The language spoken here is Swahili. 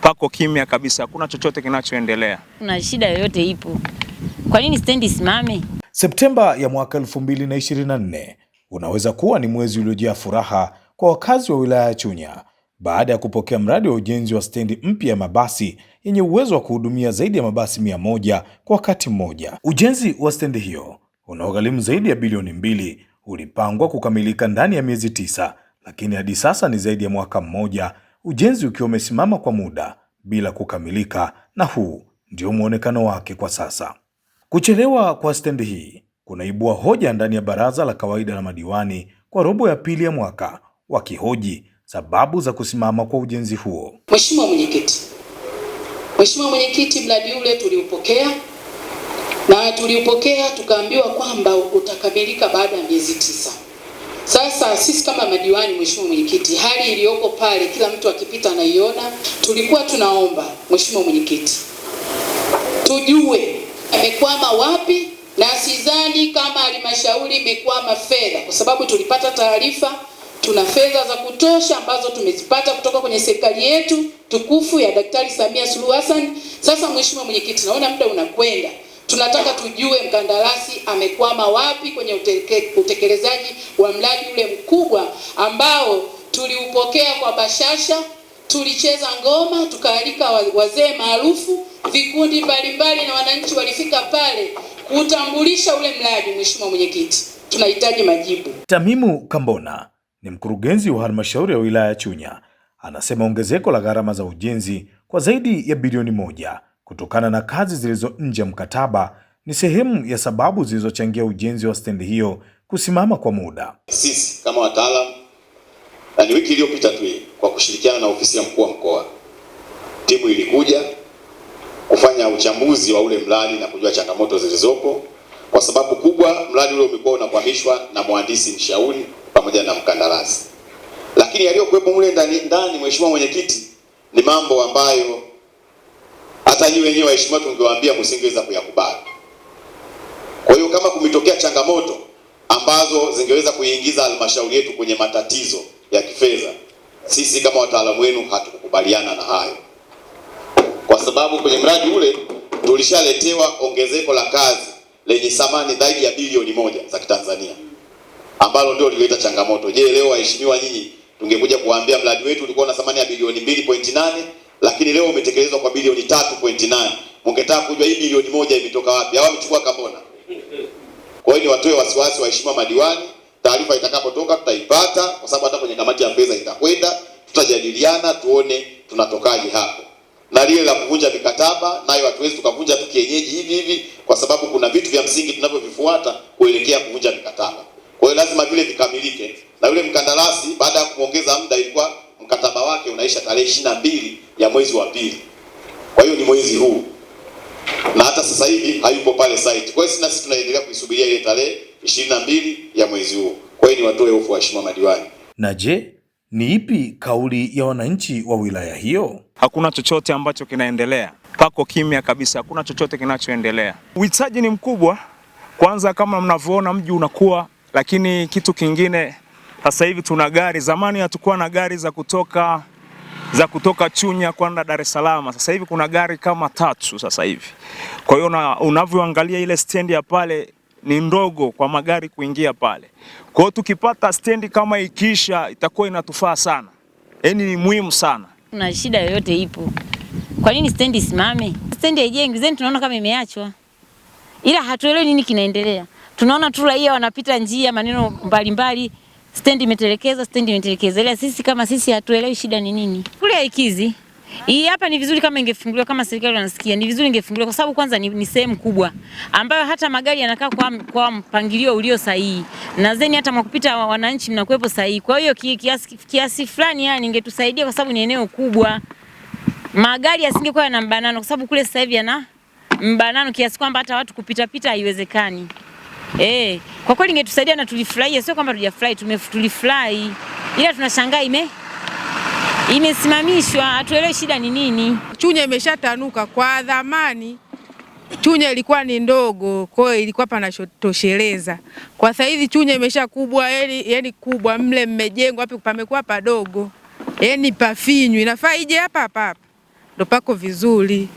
pako kimya kabisa, hakuna chochote kinachoendelea. Kuna shida yoyote ipo? Kwa nini stendi isimame? Septemba ya mwaka 2024 unaweza kuwa ni mwezi uliojaa furaha kwa wakazi wa wilaya ya Chunya baada ya kupokea mradi wa ujenzi wa stendi mpya ya mabasi yenye uwezo wa kuhudumia zaidi ya mabasi 100 kwa wakati mmoja. Ujenzi wa stendi hiyo unaogharimu zaidi ya bilioni 2 ulipangwa kukamilika ndani ya miezi 9, lakini hadi sasa ni zaidi ya mwaka mmoja ujenzi ukiwa umesimama kwa muda bila kukamilika, na huu ndio muonekano wake kwa sasa. Kuchelewa kwa stendi hii kunaibua hoja ndani ya baraza la kawaida la madiwani kwa robo ya pili ya mwaka, wakihoji sababu za kusimama kwa ujenzi huo. Mheshimiwa Mwenyekiti, mradi ule tuliupokea tukaambiwa kwamba utakamilika baada ya miezi 9. Sasa sisi kama madiwani, Mheshimiwa Mwenyekiti, hali iliyoko pale kila mtu akipita anaiona. Tulikuwa tunaomba Mheshimiwa Mwenyekiti tujue amekwama wapi, na sidhani kama halmashauri imekwama fedha, kwa sababu tulipata taarifa tuna fedha za kutosha ambazo tumezipata kutoka kwenye serikali yetu tukufu ya Daktari Samia Suluhu Hassan. Sasa Mheshimiwa Mwenyekiti, naona muda unakwenda, tunataka tujue mkandarasi amekwama wapi kwenye utekelezaji wa mradi ule mkubwa ambao tuliupokea kwa bashasha. Tulicheza ngoma, tukaalika wazee maarufu, vikundi mbalimbali na wananchi walifika pale kutambulisha ule mradi. Mheshimiwa Mwenyekiti, tunahitaji majibu. Tamimu Kambona ni mkurugenzi wa halmashauri ya wilaya ya Chunya. Anasema ongezeko la gharama za ujenzi kwa zaidi ya bilioni 1 kutokana na kazi zilizo nje ya mkataba ni sehemu ya sababu zilizochangia ujenzi wa stendi hiyo kusimama kwa muda. Sisi kama wataalamu, na ni wiki iliyopita tu kwa kushirikiana na ofisi ya mkuu wa mkoa, timu ilikuja kufanya uchambuzi wa ule mradi na kujua changamoto zilizopo, kwa sababu kubwa mradi ule umekuwa unakwamishwa na mhandisi mshauri pamoja na mkandarasi. Lakini yaliyokuwepo mule ndani, Mheshimiwa Mwenyekiti, ni mambo ambayo hata nyinyi wenyewe waheshimiwa tungewaambia msingeweza kuyakubali. Kwa hiyo kama kumetokea changamoto ambazo zingeweza kuingiza halmashauri yetu kwenye matatizo ya kifedha, sisi kama wataalamu wenu hatukukubaliana na hayo, kwa sababu kwenye mradi ule tulishaletewa ongezeko la kazi lenye thamani zaidi ya bilioni 1 za Kitanzania, ambalo ndio lilileta changamoto. Je, leo waheshimiwa nyinyi tungekuja kuambia mradi wetu ulikuwa na thamani ya bilioni 2.8 lakini leo umetekelezwa kwa bilioni 3.8, mngetaka kujua hii bilioni 1 imetoka wapi? Hao wamechukua Kambona. Kwa hiyo ni watoe wasiwasi waheshimiwa madiwani, taarifa itakapotoka tutaipata, kwa sababu hata kwenye kamati ya fedha itakwenda, tutajadiliana tuone tunatokaje hapo. Na lile la kuvunja mikataba nayo hatuwezi tukavunja tu kienyeji hivi, kwa sababu kuna vitu vya msingi tunavyovifuata kuelekea kuvunja mikataba. Kwa hiyo lazima vile vikamilike, na yule mkandarasi baada ya kuongeza muda, ilikuwa mkataba wake unaisha tarehe 22 ya mwezi wa pili. Kwa hiyo ni mwezi huu, na hata sasa hivi hayupo pale site. Kwa hiyo sisi tunaendelea kuisubiria ile tarehe 22 ya mwezi huu. Kwa hiyo ni watoe hofu waheshimiwa madiwani. Na je, ni ipi kauli ya wananchi wa wilaya hiyo? Hakuna chochote ambacho kinaendelea, pako kimya kabisa, hakuna chochote kinachoendelea. Uhitaji ni mkubwa, kwanza kama mnavyoona mji unakuwa, lakini kitu kingine sasa hivi tuna gari. Zamani hatukuwa na gari za kutoka Chunya kwenda Dar es Salaam. Sasa hivi kuna gari kama 3 sasa hivi. Kwa hiyo unavyoangalia ile stendi ya pale ni ndogo kwa magari kuingia pale. Kwa hiyo tukipata stendi kama ikisha itakuwa inatufaa sana. Yaani ni muhimu sana. Kuna shida yoyote ipo? Kwa nini stendi isimame? Stendi haijengwi, zeni tunaona kama imeachwa. Ila hatuelewi nini kinaendelea. Tunaona tu raia wanapita njia, maneno mbalimbali, stendi imetelekezwa, ila sisi kama sisi hatuelewi shida ni nini. Kule Ikizi, hii hapa ni vizuri kama ingefunguliwa, kama serikali wanasikia, ni vizuri ingefunguliwa, kwa sababu kwanza ni sehemu kubwa ambayo hata magari yanakaa kwa mpangilio ulio sahihi, na zeni hata mkupita wananchi mnakuepo sahihi. Kwa hiyo kiasi fulani yani ingetusaidia, kwa sababu ni eneo kubwa. Magari yasingekuwa yana mbanano, kwa sababu kule sasa hivi yana mbanano kiasi kwamba hata watu kupita haiwezekani. Kwa kweli ingetusaidia na tulifurahia, sio kwamba tujafurahi, tulifurahi. Ila tunashangaa imesimamishwa, hatuelewi shida ni nini. Chunya imeshatanuka. Kwa zamani Chunya ilikuwa ni ndogo, kwa hiyo ilikuwa panatosheleza. Kwa sasa hivi Chunya imesha kubwa, yani kubwa, mle mmejengwa wapi pamekuwa padogo. Yani pafinyu, inafaa ije hapa. ndo pako vizuri.